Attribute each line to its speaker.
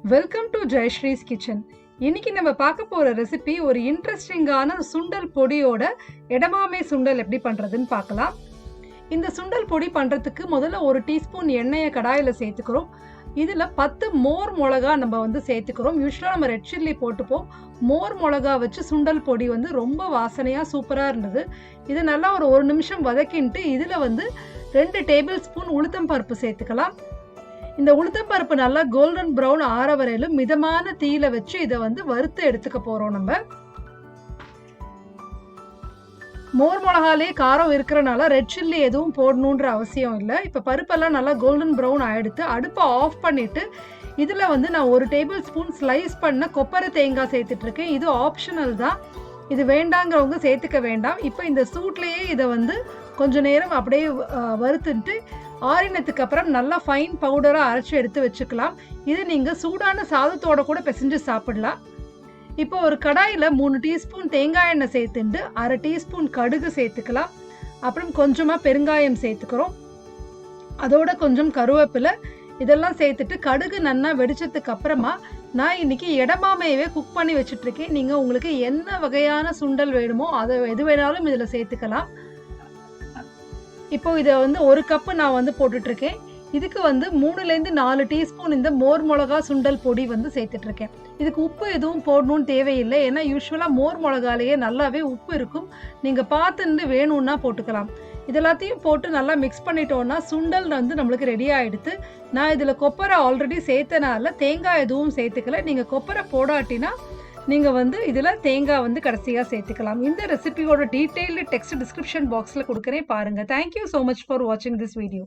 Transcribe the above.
Speaker 1: Welcome to Jayasree's kitchen. இன்னைக்கு நம்ம பார்க்க போற ரெசிபி ஒரு இன்ட்ரெஸ்டிங்கான சுண்டல் பொடியோட எடமாமே சுண்டல் எப்படி பண்றதுன்னு பார்க்கலாம். இந்த சுண்டல் பொடி பண்றதுக்கு முதல்ல ஒரு டீஸ்பூன் எண்ணெயை கடாயில சேர்த்துக்கிறோம். இதுல 10 மோர் மிளகா நம்ம சேர்த்துக்கிறோம். யூஸ்வலா நம்ம ரெட் சில்லி போட்டுப்போம். மோர் மிளகா வச்சு சுண்டல் பொடி ரொம்ப வாசனையா சூப்பரா இருந்தது. இது நல்லா ஒரு நிமிஷம் வதக்கிட்டு இதுல 2 டேபிள் ஸ்பூன் உளுத்தம் பருப்பு சேர்த்துக்கலாம். இந்த உளுத்தம் பருப்பு நல்லா கோல்டன் ப்ரௌன் ஆற வரையிலும் மிதமான தீயில வச்சு இதை வறுத்து எடுத்துக்க போறோம். நம்ம மோர் மிளகாலே காரம் இருக்கிறனால ரெட் சில்லி எதுவும் போடணுன்ற அவசியம் இல்லை. இப்போ பருப்பெல்லாம் நல்லா கோல்டன் ப்ரௌன் ஆயிடுத்து. அடுப்பை ஆஃப் பண்ணிட்டு இதுல நான் 1 டேபிள் ஸ்பூன் ஸ்லைஸ் பண்ண கொப்பரை தேங்காய் சேர்த்துட்டு இருக்கேன். இது ஆப்ஷனல் தான், இது வேண்டாங்கிறவங்க சேர்த்துக்க வேண்டாம். இப்போ இந்த சூட்லேயே இதை கொஞ்ச நேரம் அப்படியே வறுத்துட்டு ஆறினத்துக்கு அப்புறம் நல்லா ஃபைன் பவுடராக அரைச்சி எடுத்து வச்சுக்கலாம். இது நீங்கள் சூடான சாதத்தோட கூட பிசைஞ்சு சாப்பிடலாம். இப்போ ஒரு கடாயில் 3 டீஸ்பூன் தேங்காய் எண்ணெய் சேர்த்துட்டு 1/2 டீஸ்பூன் கடுகு சேர்த்துக்கலாம். அப்புறம் கொஞ்சமாக பெருங்காயம் சேர்த்துக்கிறோம். அதோட கொஞ்சம் கருவேப்பிலை இதெல்லாம் சேர்த்துட்டு கடுகு நல்லா வெடிச்சதுக்கு அப்புறமா நான் இன்னைக்கு எடமாமையவே குக் பண்ணி வச்சுட்ருக்கேன். நீங்கள் உங்களுக்கு என்ன வகையான சுண்டல் வேணுமோ அதை எது வேணாலும் இதில் சேர்த்துக்கலாம். இப்போ இதை 1 கப்பு நான் போட்டுட்ருக்கேன். இதுக்கு 3லேருந்து 4 டீஸ்பூன் இந்த மோர் மிளகா சுண்டல் பொடி சேர்த்துட்ருக்கேன். இதுக்கு உப்பு எதுவும் போடணும்னு தேவையில்லை, ஏன்னா யூஸ்வலாக மோர் மிளகாலேயே நல்லாவே உப்பு இருக்கும். நீங்கள் பார்த்துட்டு வேணும்னா போட்டுக்கலாம். இதெல்லாத்தையும் போட்டு நல்லா மிக்ஸ் பண்ணிட்டோன்னா சுண்டல் நம்மளுக்கு ரெடி ஆகிடுது. நான் இதில் கொப்பரை ஆல்ரெடி சேர்த்தனால தேங்காய் எதுவும் சேர்த்துக்கல. நீங்கள் கொப்பரை போடாட்டினா நீங்கள் இதில் தேங்காய் கடைசியாக சேர்த்துக்கலாம். இந்த ரெசிபியோட டீட்டெயில்டு டெக்ஸ்ட் டிஸ்கிரிப்ஷன் பாக்ஸில் கொடுக்குறேன், பாருங்கள். தேங்க்யூ ஸோ மச் ஃபார் வாட்சிங் திஸ் வீடியோ.